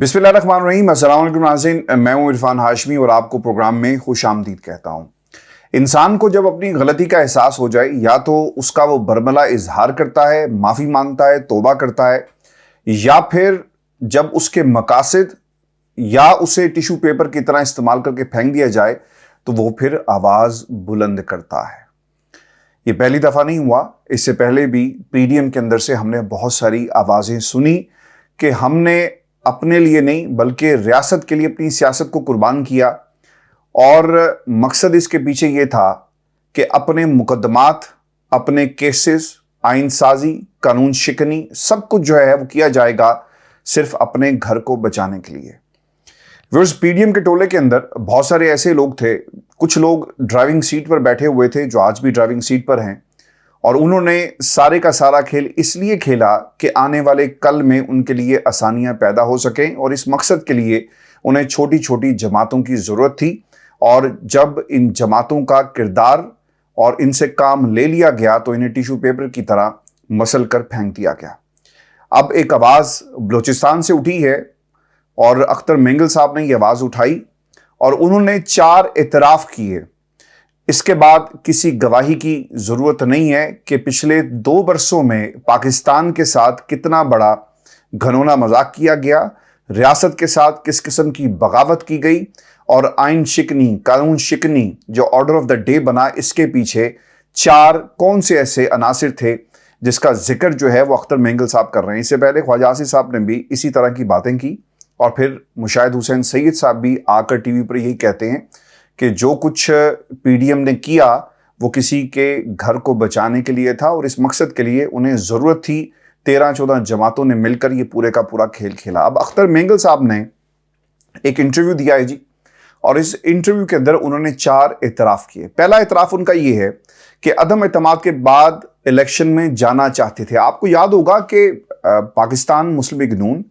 बिस्मिल्लाहिर्रहमानिर्रहीम। अस्सलाम वालेकुम नाज़रीन, मैं हूं इरफान हाशमी और आपको प्रोग्राम में खुश आमदीद कहता हूं। इंसान को जब अपनी गलती का एहसास हो जाए, या तो उसका वो बरमला इजहार करता है, माफ़ी मांगता है, तौबा करता है, या फिर जब उसके मकासद या उसे टिश्यू पेपर की तरह इस्तेमाल करके फेंक दिया जाए तो वो फिर आवाज़ बुलंद करता है। ये पहली दफ़ा नहीं हुआ, इससे पहले भी पीडीएम के अंदर से हमने बहुत सारी आवाज़ें सुनी कि हमने अपने लिए नहीं बल्कि रियासत के लिए अपनी सियासत को कुर्बान किया, और मकसद इसके पीछे ये था कि अपने मुकदमात, अपने केसेस, आइन साजी, कानून शिकनी, सब कुछ जो है वो किया जाएगा सिर्फ अपने घर को बचाने के लिए। व्यूअर्स, पीडीएम के टोले के अंदर बहुत सारे ऐसे लोग थे, कुछ लोग ड्राइविंग सीट पर बैठे हुए थे जो आज भी ड्राइविंग सीट पर हैं, और उन्होंने सारे का सारा खेल इसलिए खेला कि आने वाले कल में उनके लिए आसानियां पैदा हो सकें, और इस मकसद के लिए उन्हें छोटी छोटी जमातों की ज़रूरत थी। और जब इन जमातों का किरदार और इनसे काम ले लिया गया तो इन्हें टिश्यू पेपर की तरह मसल कर फेंक दिया गया। अब एक आवाज़ बलूचिस्तान से उठी है और अख्तर मेंगल साहब ने ये आवाज़ उठाई और उन्होंने 4 एतराफ़ किए। इसके बाद किसी गवाही की ज़रूरत नहीं है कि पिछले 2 बरसों में पाकिस्तान के साथ कितना बड़ा घनौना मजाक किया गया, रियासत के साथ किस किस्म की बगावत की गई, और आइन शिकनी, कानून शिकनी जो ऑर्डर ऑफ द डे बना, इसके पीछे 4 कौन से ऐसे अनासिर थे जिसका जिक्र जो है वो अख्तर मेंगल साहब कर रहे हैं। इससे पहले ख्वाजा आसिफ साहब ने भी इसी तरह की बातें की, और फिर मुशाहिद हुसैन सैयद साहब भी आकर टीवी पर यही कहते हैं कि जो कुछ पीडीएम ने किया वो किसी के घर को बचाने के लिए था, और इस मकसद के लिए उन्हें ज़रूरत थी 13-14 जमातों ने मिलकर ये पूरे का पूरा खेल खेला। अब अख्तर मेंगल साहब ने एक इंटरव्यू दिया है जी, और इस इंटरव्यू के अंदर उन्होंने 4 एतराफ़ किए। पहला एतराफ़ उनका ये है कि अदम एतमाद के बाद इलेक्शन में जाना चाहते थे। आपको याद होगा कि पाकिस्तान मुस्लिम लीग नून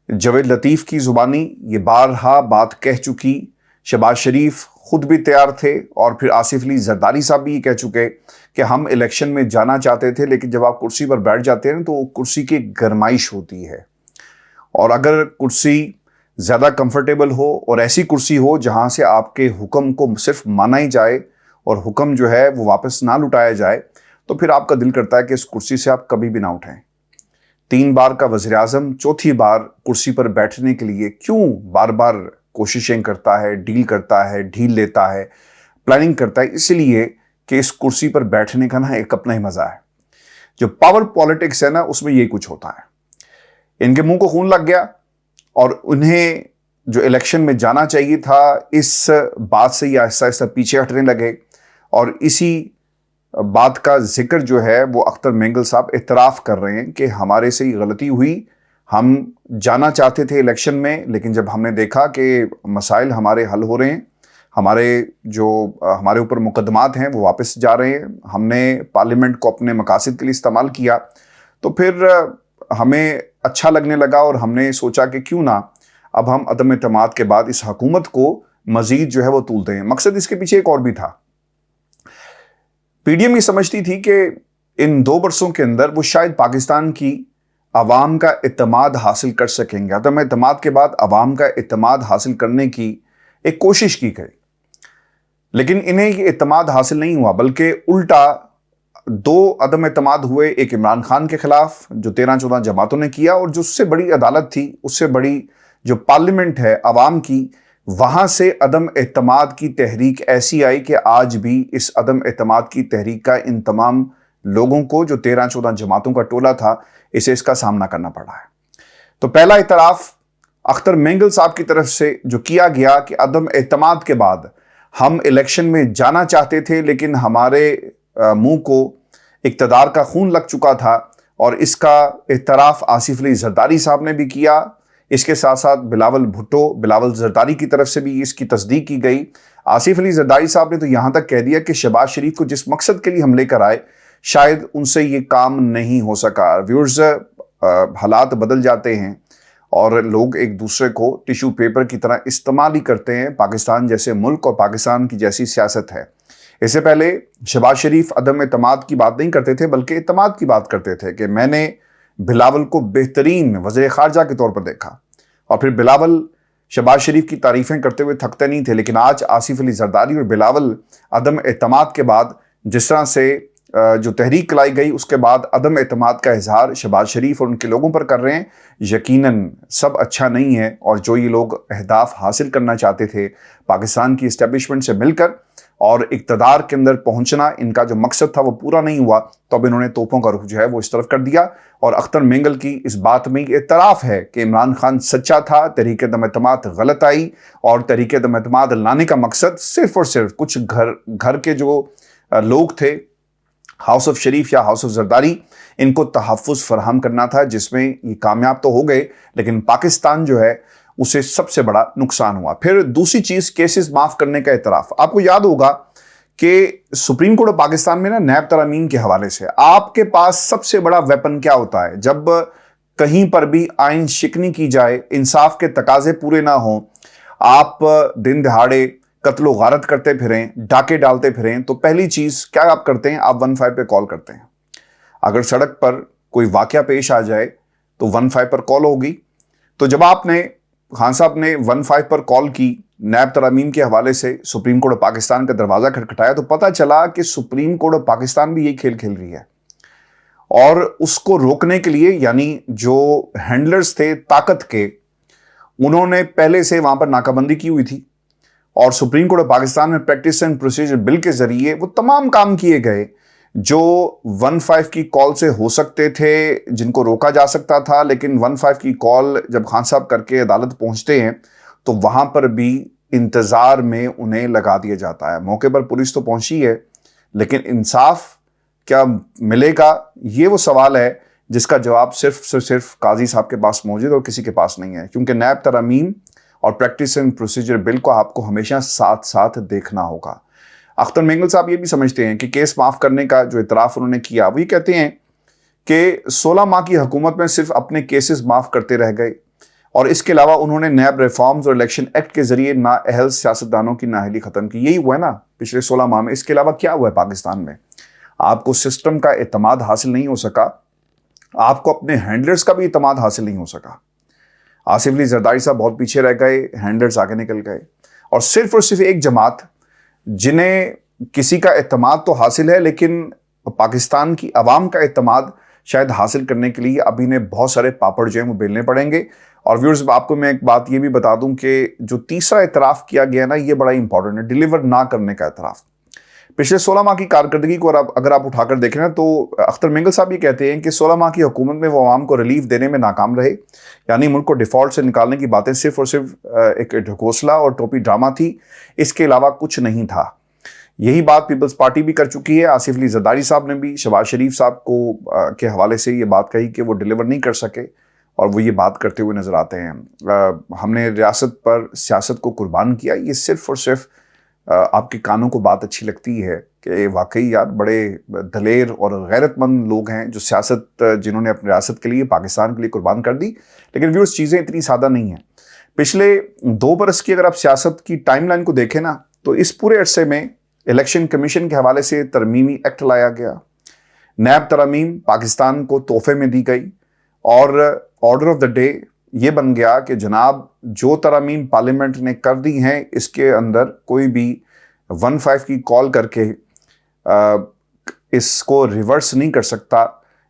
जवेद लतीफ़ की ज़ुबानी ये बारहा बात कह चुकी, शहबाज शरीफ खुद भी तैयार थे, और फिर आसिफ अली जरदारी साहब भी ये कह चुके कि हम इलेक्शन में जाना चाहते थे, लेकिन जब आप कुर्सी पर बैठ जाते हैं तो कुर्सी की गरमाइश होती है, और अगर कुर्सी ज़्यादा कंफर्टेबल हो और ऐसी कुर्सी हो जहां से आपके हुक्म को सिर्फ माना ही जाए और हुक्म जो है वो वापस ना लुटाया जाए, तो फिर आपका दिल करता है कि इस कुर्सी से आप कभी भी ना उठें। 3 बार का वज़ीर आज़म चौथी बार कुर्सी पर बैठने के लिए क्यों बार बार कोशिशें करता है, डील करता है, ढील लेता है, प्लानिंग करता है? इसलिए कि इस कुर्सी पर बैठने का ना एक अपना ही मज़ा है। जो पावर पॉलिटिक्स है ना, उसमें यही कुछ होता है। इनके मुंह को खून लग गया और उन्हें जो इलेक्शन में जाना चाहिए था, इस बात से ये आहिस्ता आहिस्ता पीछे हटने लगे, और इसी बात का जिक्र जो है वो अख्तर मेंगल साहब इतराफ़ कर रहे हैं कि हमारे से ही गलती हुई, हम जाना चाहते थे इलेक्शन में, लेकिन जब हमने देखा कि मसाइल हमारे हल हो रहे हैं, हमारे ऊपर मुकदमात हैं वो वापस जा रहे हैं, हमने पार्लियामेंट को अपने मकासद के लिए इस्तेमाल किया, तो फिर हमें अच्छा लगने लगा, और हमने सोचा कि क्यों ना अब हम अदम एतमाद के बाद इस हुकूमत को मजीद जो है वो तूलते हैं। मकसद इसके पीछे एक और भी था। पीडीएम ये समझती थी कि इन 2 बरसों के अंदर वो शायद पाकिस्तान की आवाम का इत्तेमाद हासिल कर सकेंगे। अदम एतमाद के बाद आवाम का इत्तेमाद हासिल करने की एक कोशिश की गई, लेकिन इन्हें ये इत्तेमाद हासिल नहीं हुआ, बल्कि उल्टा 2 अदम एतमाद हुए। एक इमरान खान के खिलाफ जो 13-14 जमातों ने किया, और जो उससे बड़ी अदालत थी, उससे बड़ी जो पार्लियामेंट है आवाम की, वहां से अदम एतमाद की तहरीक ऐसी आई कि आज भी इस अदम एतमाद की तहरीक का इन तमाम लोगों को, जो 13-14 जमातों का टोला था, इसे इसका सामना करना पड़ा है। तो पहला इतराफ़ अख्तर मेंगल साहब की तरफ से जो किया गया कि अदम एतमाद के बाद हम इलेक्शन में जाना चाहते थे, लेकिन हमारे मुंह को इक़्तिदार का खून लग चुका था, और इसका इतराफ़ आसिफ अली जरदारी साहब ने भी किया। इसके साथ साथ बिलावल जरदारी की तरफ से भी इसकी तस्दीक की गई। आसिफ अली जरदारी साहब ने तो यहाँ तक कह दिया कि शहबाज शरीफ को जिस मकसद के लिए हम लेकर आए, शायद उनसे ये काम नहीं हो सका। व्यूअर्स, हालात बदल जाते हैं और लोग एक दूसरे को टिश्यू पेपर की तरह इस्तेमाल ही करते हैं। पाकिस्तान जैसे मुल्क और पाकिस्तान की जैसी सियासत है। इससे पहले शहबाज शरीफ अदम एतमाद की बात नहीं करते थे, बल्कि एतमाद की बात करते थे कि मैंने बिलावल को बेहतरीन वज़ीर ख़ारजा के तौर पर देखा, और फिर बिलावल शहबाज शरीफ की तारीफें करते हुए थकते नहीं थे, लेकिन आज आसिफ अली जरदारी और बिलावल अदम एतमाद के बाद जिस तरह से जो तहरीक लाई गई उसके बाद अदम एतमाद का इजहार शहबाज शरीफ और उनके लोगों पर कर रहे हैं, यकीनन सब अच्छा नहीं है। और जो ये लोग अहदाफ हासिल करना चाहते थे पाकिस्तान की इस्टेब्लिशमेंट से मिलकर और इक़्तिदार के अंदर पहुंचना, इनका जो मकसद था वो पूरा नहीं हुआ, तो अब इन्होंने तोपों का रुख जो है वो इस तरफ कर दिया। और अख्तर मेंगल की इस बात में एतराफ़ है कि इमरान खान सच्चा था, तहरीक दम एतमाद गलत आई, और तहरीक दम एतमाद लाने का मकसद सिर्फ और सिर्फ कुछ घर के जो लोग थे, हाउस ऑफ शरीफ या हाउस ऑफ जरदारी, इनको तहफ़्फ़ुज़ फराहम करना था, जिसमें ये कामयाब तो हो गए, लेकिन पाकिस्तान जो है उसे सबसे बड़ा नुकसान हुआ। फिर दूसरी चीज़, केसेस माफ़ करने का एतराफ़। आपको याद होगा कि सुप्रीम कोर्ट ऑफ पाकिस्तान में ना नैब तरामीम के हवाले से आपके पास सबसे बड़ा वेपन क्या होता है? जब कहीं पर भी आइन शिकनी की जाए, इंसाफ के तकाजे पूरे ना हों, आप दिन दहाड़े कत्लो गारत करते फिरें, डाके डालते फिरें, तो पहली चीज़ क्या आप करते हैं? आप 15 पे कॉल करते हैं। अगर सड़क पर कोई वाकया पेश आ जाए तो 15 पर कॉल होगी। तो जब आपने खान साहब ने 15 पर कॉल की, नैब तरामीम के हवाले से सुप्रीम कोर्ट ऑफ पाकिस्तान का दरवाज़ा खटखटाया, तो पता चला कि सुप्रीम कोर्ट ऑफ पाकिस्तान भी यही खेल खेल रही है। और उसको रोकने के लिए, यानी जो हैंडलर्स थे ताकत के, उन्होंने पहले से वहाँ पर नाकाबंदी की हुई थी, और सुप्रीम कोर्ट ऑफ पाकिस्तान में प्रैक्टिस एंड प्रोसीजर बिल के ज़रिए वो तमाम काम किए गए जो 15 की कॉल से हो सकते थे, जिनको रोका जा सकता था। लेकिन 15 की कॉल जब खान साहब करके अदालत पहुंचते हैं तो वहां पर भी इंतज़ार में उन्हें लगा दिया जाता है। मौके पर पुलिस तो पहुंची है, लेकिन इंसाफ क्या मिलेगा, ये वो सवाल है जिसका जवाब सिर्फ काजी साहब के पास मौजूद और किसी के पास नहीं है, क्योंकि नैब तरामीम और प्रैक्टिस एंड प्रोसीजर बिल को आपको हमेशा साथ साथ देखना होगा। अख्तर मेंगल साहब ये भी समझते हैं कि केस माफ़ करने का जो इतराफ़ उन्होंने किया, वो ये कहते हैं कि 16 माह की हुकूमत में सिर्फ अपने केसेस माफ़ करते रह गए, और इसके अलावा उन्होंने नैब रिफॉर्म्स और इलेक्शन एक्ट के ज़रिए नाअहल सियासतदानों की नाअहली ख़त्म की। यही हुआ है ना पिछले 16 माह में। इसके अलावा क्या हुआ है पाकिस्तान में? आपको सिस्टम का एतमाद हासिल नहीं हो सका, आपको अपने हैंडलर्स का भी एतमाद हासिल नहीं हो सका। आसिफ अली जरदारी साहब बहुत पीछे रह गए, हैंडलर्स आगे निकल गए, और सिर्फ एक जमात जिन्हें किसी का एतमाद तो हासिल है, लेकिन पाकिस्तान की आवाम का एतमाद शायद हासिल करने के लिए अभी इन्हें बहुत सारे पापड़ जो हैं वो बेलने पड़ेंगे। और व्यूअर्स, आपको मैं एक बात ये भी बता दूं कि जो तीसरा एतराफ़ किया गया ना, ये बड़ा इंपॉर्टेंट है, डिलीवर ना करने का एतराफ़। पिछले 16 माह की कारकर्दगी को अगर आप उठाकर देखें ना, तो अख्तर मेंगल साहब ये कहते हैं कि 16 माह की हुकूमत में वो आवाम को रिलीफ देने में नाकाम रहे, यानी मुल्क को डिफ़ॉल्ट से निकालने की बातें सिर्फ और सिर्फ एक ढकोसला और टोपी ड्रामा थी, इसके अलावा कुछ नहीं था। यही बात पीपल्स पार्टी भी कर चुकी है। आसिफ अली जरदारी साहब ने भी शहबाज शरीफ साहब को के हवाले से ये बात कही कि वो डिलीवर नहीं कर सके, और वो ये बात करते हुए नज़र आते हैं। हमने रियासत पर सियासत को कुर्बान किया। ये सिर्फ और सिर्फ आपके कानों को बात अच्छी लगती है कि वाकई यार बड़े दलेर और गैरतमंद लोग हैं जो सियासत, जिन्होंने अपनी रियासत के लिए, पाकिस्तान के लिए कुर्बान कर दी। लेकिन व्यूअर्स, चीज़ें इतनी सादा नहीं हैं। पिछले 2 बरस की अगर आप सियासत की टाइमलाइन को देखें ना, तो इस पूरे अरसे में इलेक्शन कमीशन के हवाले से तरमीमी एक्ट लाया गया, नैब तरामीम पाकिस्तान को तोहफे में दी गई, और ऑर्डर ऑफ द डे ये बन गया कि जनाब जो तरामीम पार्लियामेंट ने कर दी हैं, इसके अंदर कोई भी 15 की कॉल करके इसको रिवर्स नहीं कर सकता।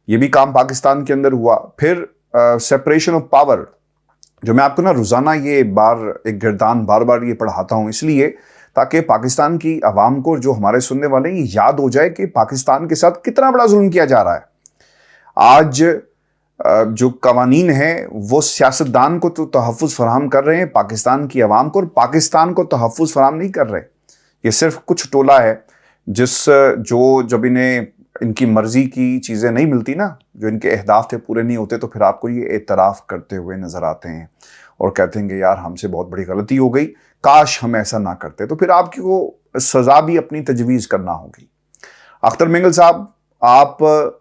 ये भी काम पाकिस्तान के अंदर हुआ। फिर सेपरेशन ऑफ पावर, जो मैं आपको ना रोज़ाना ये एक गिरदान बार बार ये पढ़ाता हूँ, इसलिए ताकि पाकिस्तान की आवाम को, जो हमारे सुनने वाले हैं, ये याद हो जाए कि पाकिस्तान के साथ कितना बड़ा जुल्म किया जा रहा है। आज जो कवानीन है वो सियासतदान को तो तहफ़्फ़ुज़ फराहम कर रहे हैं पाकिस्तान की आवाम को, और पाकिस्तान को तहफ़्फ़ुज़ फराहम नहीं कर रहे। ये सिर्फ कुछ टोला है जो जब इन्हें इनकी मर्जी की चीज़ें नहीं मिलती ना, जो इनके अहदाफ थे पूरे नहीं होते, तो फिर आपको ये एतराफ़ करते हुए नज़र आते हैं और कहते हैं कि यार हमसे बहुत बड़ी गलती हो गई, काश हम ऐसा ना करते। तो फिर आपकी वो सज़ा भी अपनी तजवीज़ करना होगी। अख्तर मेंगल साहब, आप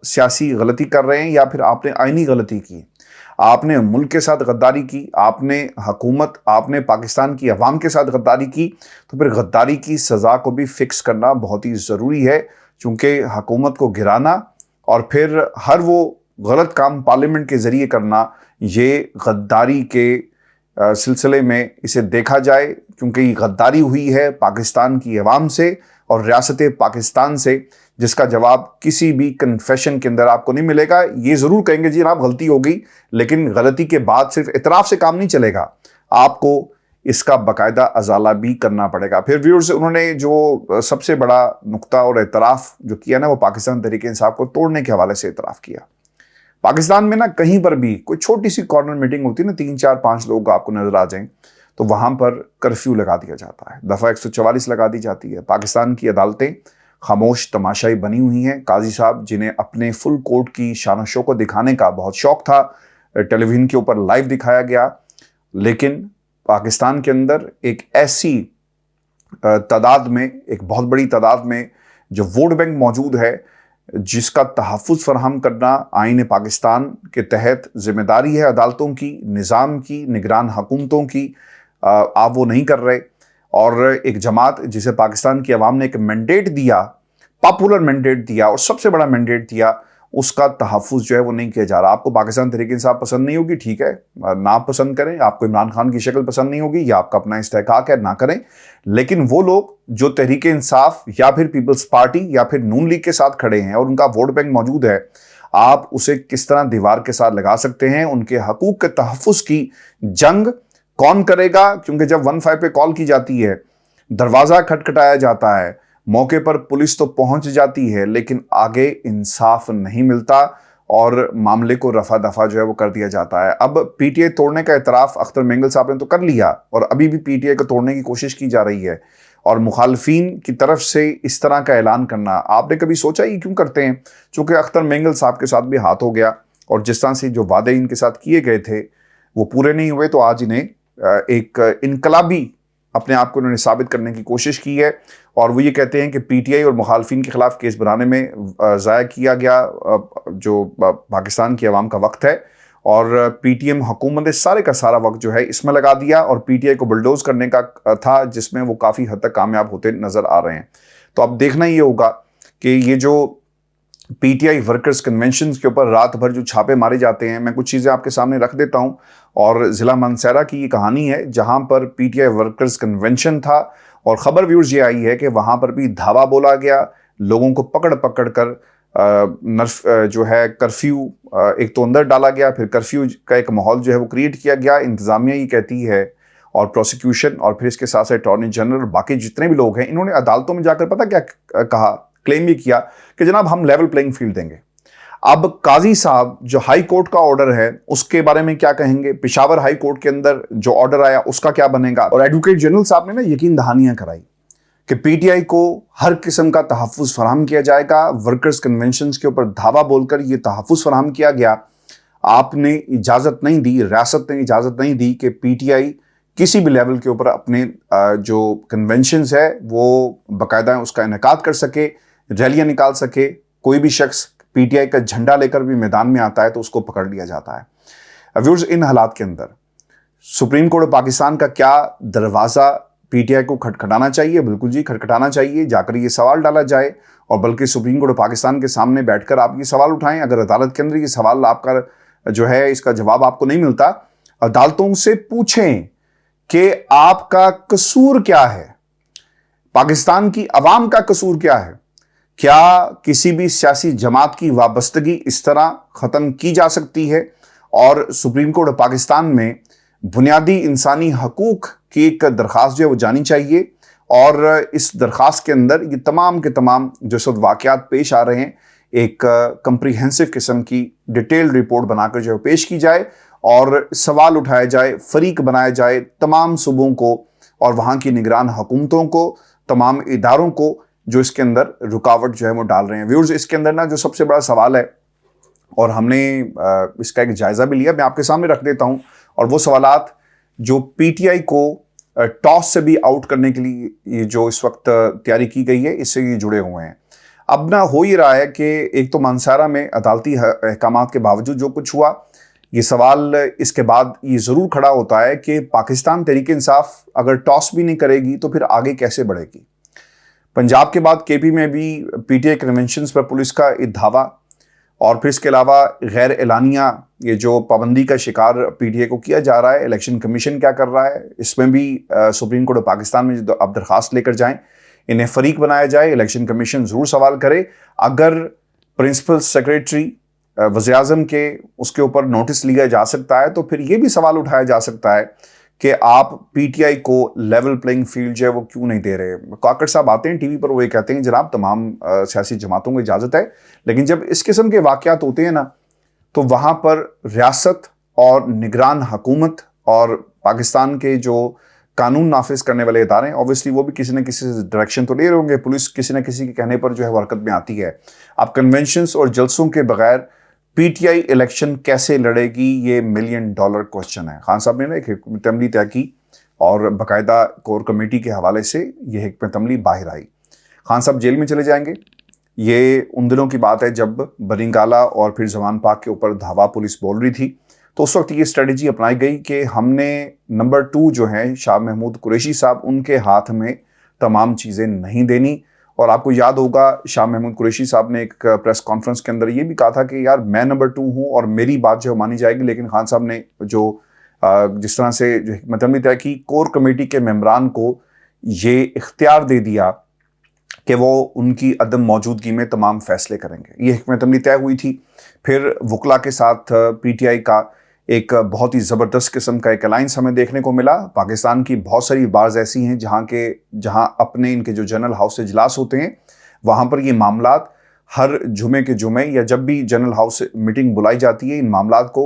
सियासी गलती कर रहे हैं या फिर आपने आईनी गलती की? आपने मुल्क के साथ गद्दारी की, आपने पाकिस्तान की आवाम के साथ गद्दारी की, तो फिर गद्दारी की सज़ा को भी फिक्स करना बहुत ही ज़रूरी है, चूँकि हुकूमत को गिराना और फिर हर वो गलत काम पार्लियामेंट के ज़रिए करना, ये गद्दारी के सिलसिले में इसे देखा जाए, क्योंकि ये गद्दारी हुई है पाकिस्तान की अवाम से और रियासत पाकिस्तान से, जिसका जवाब किसी भी कन्फेशन के अंदर आपको नहीं मिलेगा। ये ज़रूर कहेंगे जी जनाब गलती हो गई, लेकिन गलती के बाद सिर्फ इतराफ़ से काम नहीं चलेगा, आपको इसका बाकायदा अजाला भी करना पड़ेगा। फिर व्यूअर्स, उन्होंने जो सबसे बड़ा नुक्ता और इतराफ़ जो किया ना, वो पाकिस्तान तहरीक इंसाफ को तोड़ने के हवाले से इतराफ़ किया। पाकिस्तान में ना कहीं पर भी कोई छोटी सी कॉर्नर मीटिंग होती है ना, 3 4 5 लोग आपको नजर आ जाएं, तो वहां पर कर्फ्यू लगा दिया जाता है, दफ़ा 144 लगा दी जाती है। पाकिस्तान की अदालतें खामोश तमाशाई बनी हुई हैं। काजी साहब जिन्हें अपने फुल कोर्ट की शान शो को दिखाने का बहुत शौक था, टेलीविजन के ऊपर लाइव दिखाया गया, लेकिन पाकिस्तान के अंदर एक ऐसी तादाद में, एक बहुत बड़ी तादाद में जो वोट बैंक मौजूद है, जिसका तहफ़्फ़ुज़ फराहम करना आईन पाकिस्तान के तहत ज़िम्मेदारी है अदालतों की, निज़ाम की, निगरान हुकूमतों की। आप वो नहीं कर रहे। और एक जमात जिसे पाकिस्तान की अवाम ने एक मैंडेट दिया, पॉपुलर मैंडेट दिया और सबसे बड़ा मैंडेट दिया, उसका तहफ़्फ़ुज़ जो है वो नहीं किया जा रहा। आपको पाकिस्तान तहरीक इंसाफ पसंद नहीं होगी, ठीक है, ना पसंद करें। आपको इमरान खान की शक्ल पसंद नहीं होगी, या आपका अपना इस्तेहकाक है, ना करें। लेकिन वो लोग जो तहरीक इंसाफ या फिर पीपल्स पार्टी या फिर नून लीग के साथ खड़े हैं और उनका वोट बैंक मौजूद है, आप उसे किस तरह दीवार के साथ लगा सकते हैं? उनके हकूक के तहफ़्फ़ुज़ की जंग कौन करेगा? क्योंकि जब 15 पे कॉल की जाती है, दरवाज़ा खटखटाया जाता है, मौके पर पुलिस तो पहुंच जाती है, लेकिन आगे इंसाफ नहीं मिलता और मामले को रफा दफा जो है वो कर दिया जाता है। अब पीटीआई तोड़ने का इतराफ अख्तर मेंगल साहब ने तो कर लिया, और अभी भी पीटीआई को तोड़ने की कोशिश की जा रही है। और मुखालफीन की तरफ से इस तरह का ऐलान करना, आपने कभी सोचा ये क्यों करते हैं? चूंकि अख्तर मेंगल साहब के साथ भी हाथ हो गया, और जिस तरह से जो वादे इनके साथ किए गए थे वो पूरे नहीं हुए, तो आज इन्हें एक इनकलाबी अपने आप को उन्होंने साबित करने की कोशिश की है। और वो ये कहते हैं कि पीटीआई और मुखालफिन के खिलाफ केस बनाने में ज़ाया किया गया जो पाकिस्तान की आवाम का वक्त है, और पीटीएम हुकूमत ने सारे का सारा वक्त जो है इसमें लगा दिया, और पीटीआई को बुलडोज करने का था, जिसमें वो काफ़ी हद तक कामयाब होते नज़र आ रहे हैं। तो अब देखना ये होगा कि ये जो पीटीआई वर्कर्स कन्वेंशन के ऊपर रात भर जो छापे मारे जाते हैं, मैं कुछ चीज़ें आपके सामने रख देता हूं। और ज़िला मानसहरा की ये कहानी है, जहां पर पीटीआई वर्कर्स कन्वेंशन था, और ख़बर व्यूज़ ये आई है कि वहां पर भी धावा बोला गया, लोगों को पकड़ पकड़ कर जो है कर्फ्यू एक तो अंदर डाला गया, फिर कर्फ्यू का एक माहौल जो है वो क्रिएट किया गया। इंतज़ामिया ये कहती है, और प्रोसिक्यूशन, और फिर इसके साथ साथ अटॉर्नी जनरल, बाकी जितने भी लोग हैं, इन्होंने अदालतों में जाकर पता क्या कहा, क्लेम ये किया कि जनाब हम लेवल प्लेइंग फील्ड देंगे। अब काजी साहब जो हाई कोर्ट का ऑर्डर है उसके बारे में क्या कहेंगे? पेशावर हाई कोर्ट के अंदर जो ऑर्डर आया उसका क्या बनेगा? और एडवोकेट जनरल साहब ने ना यकीन दहानियां कराई कि पीटीआई को हर किस्म का तहफ़्फ़ुज़ फराहम किया जाएगा। वर्कर्स कन्वेंशन के ऊपर धावा बोलकर ये तहफ़्फ़ुज़ फराहम किया गया। आपने इजाज़त नहीं दी, रियासत ने इजाज़त नहीं दी कि पीटीआई किसी भी लेवल के ऊपर अपने जो कन्वेंशंस है वो बाकायदा उसका इनेकाद कर सके, रैलियां निकाल सके। कोई भी शख्स पीटीआई का झंडा लेकर भी मैदान में आता है तो उसको पकड़ लिया जाता है। व्यूअर्स, इन हालात के अंदर सुप्रीम कोर्ट ऑफ पाकिस्तान का क्या दरवाज़ा पीटीआई को खटखटाना चाहिए? बिल्कुल जी, खटखटाना चाहिए। जाकर ये सवाल डाला जाए, और बल्कि सुप्रीम कोर्ट ऑफ पाकिस्तान के सामने बैठकर आप ये सवाल उठाएं। अगर अदालत के अंदर ये सवाल आपका जो है इसका जवाब आपको नहीं मिलता, अदालतों से पूछें कि आपका कसूर क्या है, पाकिस्तान की अवाम का कसूर क्या है। क्या किसी भी सियासी जमात की वाबस्तगी इस तरह ख़त्म की जा सकती है? और सुप्रीम कोर्ट ऑफ पाकिस्तान में बुनियादी इंसानी हकूक़ की एक दरख्वास्त जो है वो जानी चाहिए, और इस दरख्वास्त के अंदर ये तमाम के तमाम जो सब वाक़यात पेश आ रहे हैं, एक कंप्रीहेंसिव किस्म की डिटेल्ड रिपोर्ट बनाकर जो है पेश की जाए, और सवाल उठाया जाए, फरीक बनाया जाए तमाम सूबों को और वहाँ की निगरान हुकूमतों को, तमाम इदारों को जो इसके अंदर रुकावट जो है वो डाल रहे हैं। व्यूअर्स, इसके अंदर ना जो सबसे बड़ा सवाल है, और हमने इसका एक जायज़ा भी लिया, मैं आपके सामने रख देता हूँ, और वो सवालात जो पीटीआई को टॉस से भी आउट करने के लिए ये जो इस वक्त तैयारी की गई है, इससे ये जुड़े हुए हैं। अब ना हो ही रहा है कि एक तो मानसहरा में अदालती अहकामात के बावजूद जो कुछ हुआ, ये सवाल इसके बाद ये ज़रूर खड़ा होता है कि पाकिस्तान तहरीक इंसाफ अगर टॉस भी नहीं करेगी तो फिर आगे कैसे बढ़ेगी। पंजाब के बाद केपी में भी पीटीआई कन्वेंशंस पर पुलिस का एक धावा, اور پھر اس کے علاوہ غیر اعلانیہ یہ جو پابندی کا شکار پی ٹی آئی کو کیا جا رہا ہے، الیکشن کمیشن کیا کر رہا ہے، اس میں بھی سپریم کورٹ آف پاکستان میں جو آپ درخواست لے کر جائیں، انہیں فریق بنایا جائے، الیکشن کمیشن ضرور سوال کرے. اگر پرنسپل سیکریٹری وزیر اعظم کے اس کے اوپر نوٹس لیا جا سکتا ہے تو پھر یہ بھی سوال اٹھایا جا سکتا ہے کہ آپ پی ٹی آئی کو لیول پلینگ فیلڈ جو ہے وہ کیوں نہیں دے رہے. کاکڑ صاحب آتے ہیں ٹی وی پر، وہ یہ کہتے ہیں جناب تمام سیاسی جماعتوں کو اجازت ہے، لیکن جب اس قسم کے واقعات ہوتے ہیں نا تو وہاں پر ریاست اور نگران حکومت اور پاکستان کے جو قانون نافذ کرنے والے ادارے ہیں اوبویسلی وہ بھی کسی نہ کسی ڈائریکشن تو لے رہے ہوں گے. پولیس کسی نہ کسی کے کہنے پر جو ہے وہ حرکت میں آتی ہے. اب کنونشنز اور جلسوں کے بغیر پی ٹی آئی الیکشن کیسے لڑے گی، یہ $1 ملین کوسچن ہے. خان صاحب نے نا ایک حکمت عملی طے کی اور باقاعدہ کور کمیٹی کے حوالے سے یہ حکمت عملی باہر آئی. خان صاحب جیل میں چلے جائیں گے. یہ ان دنوں کی بات ہے جب برنگالہ اور پھر زمان پاک کے اوپر دھاوا پولیس بول رہی تھی، تو اس وقت یہ اسٹریٹجی اپنائی گئی کہ ہم نے نمبر 2 جو ہیں شاہ محمود قریشی صاحب، ان کے ہاتھ میں تمام چیزیں نہیں دینی. اور آپ کو یاد ہوگا شاہ محمود قریشی صاحب نے ایک پریس کانفرنس کے اندر یہ بھی کہا تھا کہ یار میں نمبر 2 ہوں اور میری بات جو مانی جائے گی. لیکن خان صاحب نے جو جس طرح سے جو حکمت عملی طے کی، کور کمیٹی کے ممبران کو یہ اختیار دے دیا کہ وہ ان کی عدم موجودگی میں تمام فیصلے کریں گے. یہ حکمت عملی طے ہوئی تھی. پھر وکلا کے ساتھ پی ٹی آئی کا ایک بہت ہی زبردست قسم کا ایک الائنس ہمیں دیکھنے کو ملا. پاکستان کی بہت ساری بارز ایسی ہیں جہاں اپنے ان کے جو جنرل ہاؤس سے اجلاس ہوتے ہیں وہاں پر یہ معاملات ہر جمعے کے جمعے یا جب بھی جنرل ہاؤس سے میٹنگ بلائی جاتی ہے ان معاملات کو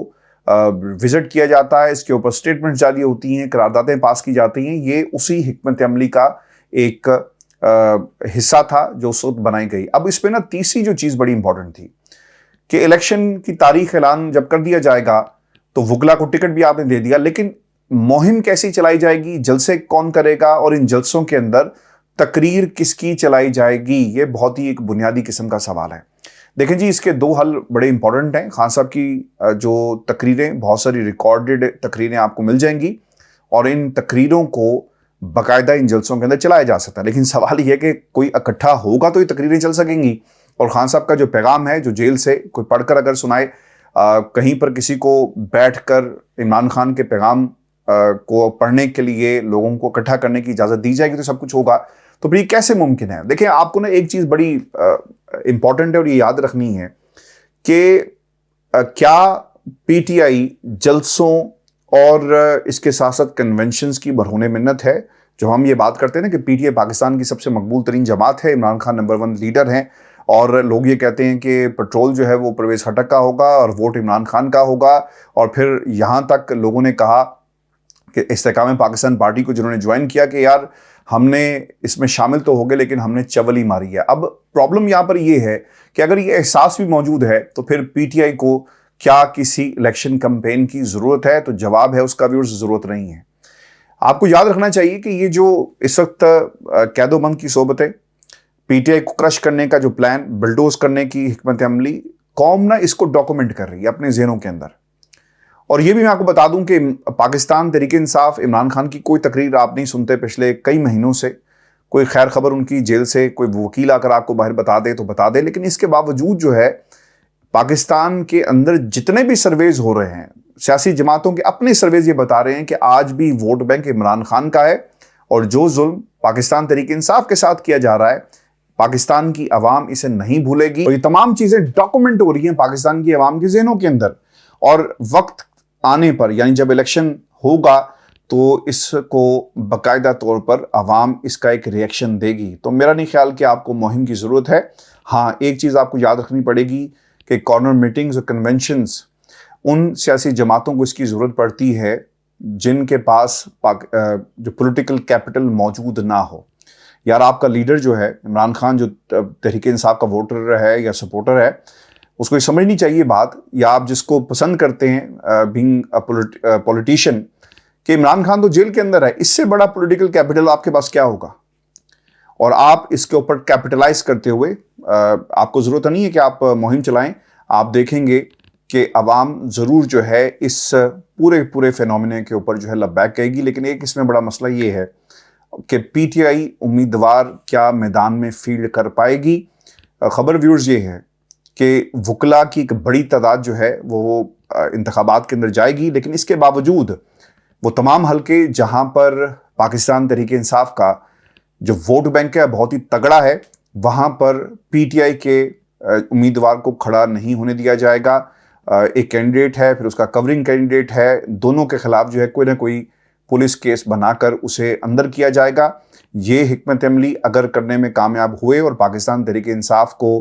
وزٹ کیا جاتا ہے. اس کے اوپر سٹیٹمنٹ جاری ہوتی ہیں، قراردادیں پاس کی جاتی ہیں. یہ اسی حکمت عملی کا ایک حصہ تھا جو اس وقت بنائی گئی. اب اس پہ نا تیسری جو چیز بڑی امپورٹنٹ تھی کہ الیکشن کی تاریخ اعلان جب کر دیا جائے گا تو وکلا کو ٹکٹ بھی آپ نے دے دیا، لیکن مہم کیسی چلائی جائے گی، جلسے کون کرے گا، اور ان جلسوں کے اندر تقریر کس کی چلائی جائے گی، یہ بہت ہی ایک بنیادی قسم کا سوال ہے. دیکھیں جی، اس کے 2 حل بڑے امپورٹنٹ ہیں. خان صاحب کی جو تقریریں، بہت ساری ریکارڈڈ تقریریں آپ کو مل جائیں گی اور ان تقریروں کو باقاعدہ ان جلسوں کے اندر چلایا جا سکتا ہے. لیکن سوال یہ ہے کہ کوئی اکٹھا ہوگا تو یہ تقریریں چل سکیں گی. اور خان صاحب کا جو پیغام ہے جو جیل سے کوئی پڑھ کر اگر سنائے، کہیں پر کسی کو بیٹھ کر عمران خان کے پیغام کو پڑھنے کے لیے لوگوں کو اکٹھا کرنے کی اجازت دی جائے گی تو سب کچھ ہوگا، تو پھر یہ کیسے ممکن ہے؟ دیکھیں آپ کو نا ایک چیز بڑی امپورٹنٹ ہے اور یہ یاد رکھنی ہے کہ کیا پی ٹی آئی جلسوں اور اس کے ساتھ ساتھ کنونشنز کی برہون منت ہے. جو ہم یہ بات کرتے ہیں نا کہ پی ٹی آئی پاکستان کی سب سے مقبول ترین جماعت ہے، عمران خان نمبر 1 لیڈر ہیں، اور لوگ یہ کہتے ہیں کہ پیٹرول جو ہے وہ پرویز خٹک کا ہوگا اور ووٹ عمران خان کا ہوگا. اور پھر یہاں تک لوگوں نے کہا کہ استحکام پاکستان پارٹی کو جنہوں نے جوائن کیا کہ یار ہم نے اس میں شامل تو ہو گئے لیکن ہم نے چولی ماری ہے. اب پرابلم یہاں پر یہ ہے کہ اگر یہ احساس بھی موجود ہے تو پھر پی ٹی آئی کو کیا کسی الیکشن کمپین کی ضرورت ہے؟ تو جواب ہے اس کا بھی ضرورت نہیں ہے. آپ کو یاد رکھنا چاہیے کہ یہ جو اس وقت قید و بند کی صحبت ہے، پی ٹی آئی کو کرش کرنے کا جو پلان، بلڈوز کرنے کی حکمت عملی، قوم نہ اس کو ڈاکومنٹ کر رہی ہے اپنے ذہنوں کے اندر. اور یہ بھی میں آپ کو بتا دوں کہ پاکستان تحریک انصاف عمران خان کی کوئی تقریر آپ نہیں سنتے پچھلے کئی مہینوں سے. کوئی خیر خبر ان کی جیل سے کوئی وکیل آ کر آپ کو باہر بتا دے تو بتا دے، لیکن اس کے باوجود جو ہے پاکستان کے اندر جتنے بھی سرویز ہو رہے ہیں، سیاسی جماعتوں کے اپنے سرویز یہ بتا رہے ہیں کہ آج بھی ووٹ بینک عمران خان کا ہے، اور جو ظلم پاکستان تحریک انصاف کے ساتھ کیا جا رہا ہے پاکستان کی عوام اسے نہیں بھولے گی. اور یہ تمام چیزیں ڈاکومنٹ ہو رہی ہیں پاکستان کی عوام کے ذہنوں کے اندر، اور وقت آنے پر یعنی جب الیکشن ہوگا تو اس کو باقاعدہ طور پر عوام اس کا ایک ری ایکشن دے گی. تو میرا نہیں خیال کہ آپ کو مہم کی ضرورت ہے. ہاں ایک چیز آپ کو یاد رکھنی پڑے گی کہ کارنر میٹنگز اور کنونشنز ان سیاسی جماعتوں کو اس کی ضرورت پڑتی ہے جن کے پاس جو پولیٹیکل کیپٹل موجود نہ ہو. یار آپ کا لیڈر جو ہے عمران خان، جو تحریک انصاف کا ووٹر ہے یا سپورٹر ہے، اس کو یہ سمجھنی چاہیے بات، یا آپ جس کو پسند کرتے ہیں بینگ پولیٹیشین، کہ عمران خان تو جیل کے اندر ہے، اس سے بڑا پولیٹیکل کیپٹل آپ کے پاس کیا ہوگا؟ اور آپ اس کے اوپر کیپٹلائز کرتے ہوئے آپ کو ضرورت نہیں ہے کہ آپ مہم چلائیں. آپ دیکھیں گے کہ عوام ضرور جو ہے اس پورے فینومینا کے اوپر جو ہے لبیک کہے گی. لیکن ایک اس میں بڑا مسئلہ یہ ہے کہ پی ٹی آئی امیدوار کیا میدان میں فیلڈ کر پائے گی. خبر ویورز یہ ہے کہ وکلا کی ایک بڑی تعداد جو ہے وہ انتخابات کے اندر جائے گی، لیکن اس کے باوجود وہ تمام حلقے جہاں پر پاکستان تحریک انصاف کا جو ووٹ بینک ہے بہت ہی تگڑا ہے، وہاں پر پی ٹی آئی کے امیدوار کو کھڑا نہیں ہونے دیا جائے گا۔ ایک کینڈیڈیٹ ہے، پھر اس کا کورنگ کینڈیڈیٹ ہے، دونوں کے خلاف جو ہے کوئی نہ کوئی پولیس کیس بنا کر اسے اندر کیا جائے گا۔ یہ حکمت عملی اگر کرنے میں کامیاب ہوئے اور پاکستان تحریک انصاف کو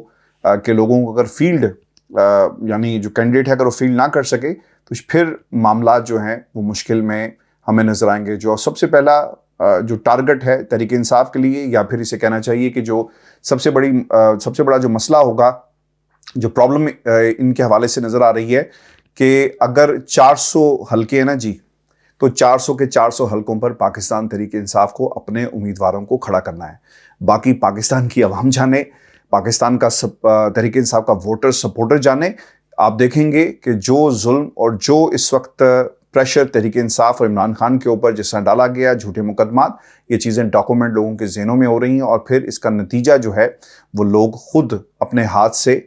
کے لوگوں کو اگر فیلڈ یعنی جو کینڈیڈیٹ ہے اگر وہ فیلڈ نہ کر سکے تو پھر معاملات جو ہیں وہ مشکل میں ہمیں نظر آئیں گے۔ جو سب سے پہلا جو ٹارگٹ ہے تحریک انصاف کے لیے، یا پھر اسے کہنا چاہیے کہ جو سب سے بڑا جو مسئلہ ہوگا، جو پرابلم ان کے حوالے سے نظر آ رہی ہے کہ اگر 400 حلقے ہیں نا جی، تو 400 کے 400 حلقوں پر پاکستان تحریک انصاف کو اپنے امیدواروں کو کھڑا کرنا ہے۔ باقی پاکستان کی عوام جانے، پاکستان کا تحریک انصاف کا ووٹر سپورٹر جانے۔ آپ دیکھیں گے کہ جو ظلم اور جو اس وقت پریشر تحریک انصاف اور عمران خان کے اوپر جس طرح ڈالا گیا، جھوٹے مقدمات، یہ چیزیں ڈاکومنٹ لوگوں کے ذہنوں میں ہو رہی ہیں، اور پھر اس کا نتیجہ جو ہے وہ لوگ خود اپنے ہاتھ سے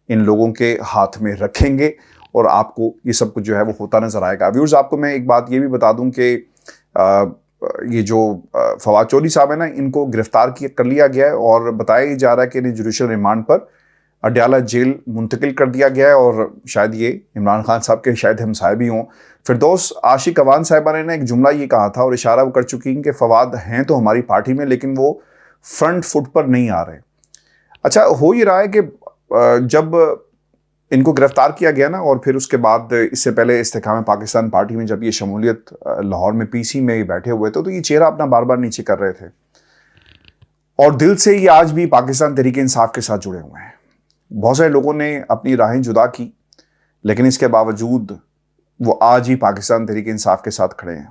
ان لوگوں کے ہاتھ میں رکھیں گے، اور آپ کو یہ سب کچھ جو ہے وہ ہوتا نظر آئے گا۔ ویورز، آپ کو میں ایک بات یہ بھی بتا دوں کہ یہ جو فواد چودھری صاحب ہیں نا، ان کو گرفتار کر لیا گیا ہے، اور بتایا جا رہا ہے کہ انہیں جوڈیشل ریمانڈ پر اڈیالہ جیل منتقل کر دیا گیا ہے، اور شاید یہ عمران خان صاحب کے شاید ہمسائے بھی ہوں۔ فردوس عاشق اوان صاحبہ نے ایک جملہ یہ کہا تھا، اور اشارہ وہ کر چکی ہیں کہ فواد ہیں تو ہماری پارٹی میں، لیکن وہ فرنٹ فٹ پر نہیں آ رہے۔ اچھا، ہو یہ رہا ہے کہ جب ان کو گرفتار کیا گیا نا، اور پھر اس کے بعد اس سے پہلے استحکام پاکستان پارٹی میں جب یہ شمولیت لاہور میں پی سی میں بیٹھے ہوئے تھے، تو یہ چہرہ اپنا بار بار نیچے کر رہے تھے، اور دل سے یہ آج بھی پاکستان تحریک انصاف کے ساتھ جڑے ہوئے ہیں۔ بہت سارے لوگوں نے اپنی راہیں جدا کی، لیکن اس کے باوجود وہ آج ہی پاکستان تحریک انصاف کے ساتھ کھڑے ہیں۔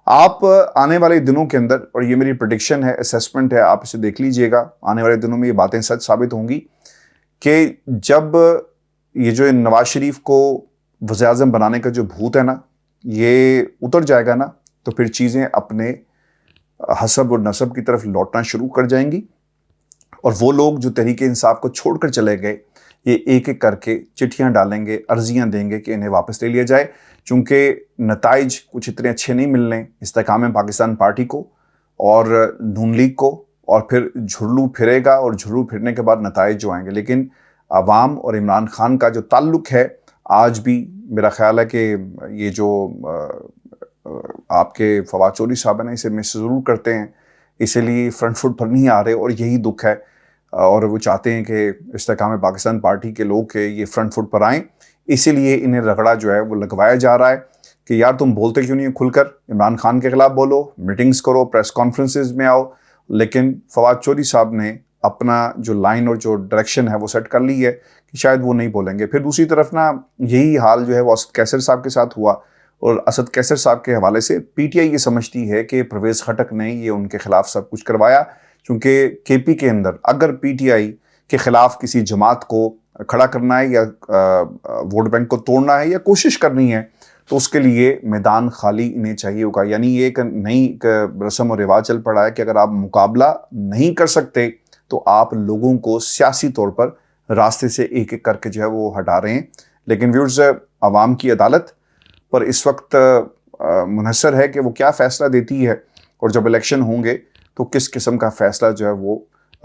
آپ آنے والے دنوں کے اندر، اور یہ میری پریڈکشن ہے، اسیسمنٹ ہے، آپ اسے دیکھ لیجئے گا، آنے والے دنوں میں یہ باتیں سچ ثابت ہوں گی کہ جب یہ جو نواز شریف کو وزیر اعظم بنانے کا جو بھوت ہے نا، یہ اتر جائے گا نا، تو پھر چیزیں اپنے حسب اور نسب کی طرف لوٹنا شروع کر جائیں گی، اور وہ لوگ جو تحریک انصاف کو چھوڑ کر چلے گئے، یہ ایک ایک کر کے چٹھیاں ڈالیں گے، عرضیاں دیں گے کہ انہیں واپس لے لیا جائے، چونکہ نتائج کچھ اتنے اچھے نہیں ملنے استحکام پاکستان پارٹی کو اور نون لیگ کو، اور پھر جھرلو پھرے گا، اور جھرلو پھرنے کے بعد نتائج جو آئیں گے۔ لیکن عوام اور عمران خان کا جو تعلق ہے آج بھی، میرا خیال ہے کہ یہ جو آپ کے فواد چودھری صاحب ہیں اسے مس ضرور کرتے ہیں، اسی لیے فرنٹ فٹ پر نہیں آ رہے، اور یہی دکھ ہے، اور وہ چاہتے ہیں کہ استحکام پاکستان پارٹی کے لوگ کہ یہ فرنٹ فٹ پر آئیں، اسی لیے انہیں رگڑا جو ہے وہ لگوایا جا رہا ہے کہ یار تم بولتے کیوں نہیں کھل کر، عمران خان کے خلاف بولو، میٹنگز کرو، پریس کانفرنسز میں آؤ۔ لیکن فواد چودھری صاحب نے اپنا جو لائن اور جو ڈائریکشن ہے وہ سیٹ کر لی ہے کہ شاید وہ نہیں بولیں گے۔ پھر دوسری طرف نا، یہی حال جو ہے وہ اسد کیسر صاحب کے ساتھ ہوا، اور اسد کیسر صاحب کے حوالے سے پی ٹی آئی یہ سمجھتی ہے کہ پرویز خٹک نے یہ ان کے خلاف سب کچھ کروایا، چونکہ کے پی کے اندر اگر پی ٹی آئی کے خلاف کسی جماعت کو کھڑا کرنا ہے، یا ووٹ بینک کو توڑنا ہے، یا کوشش کرنی ہے، تو اس کے لیے میدان خالی انہیں چاہیے ہوگا۔ یعنی یہ ایک نئی رسم و رواج چل پڑا ہے کہ اگر آپ مقابلہ نہیں کر سکتے تو آپ لوگوں کو سیاسی طور پر راستے سے ایک ایک کر کے جو ہے وہ ہٹا رہے ہیں۔ لیکن ویورز، عوام کی عدالت پر اس وقت منحصر ہے کہ وہ کیا فیصلہ دیتی ہے، اور جب الیکشن ہوں گے تو کس قسم کا فیصلہ جو ہے وہ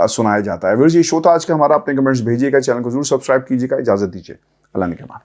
سنایا جاتا ہے۔ ویورز، یہ شو تھا آج کا ہمارا، اپنے کمنٹس بھیجیے گا، چینل کو ضرور سبسکرائب کیجیے گا، اجازت دیجیے، اللہ نگہبان۔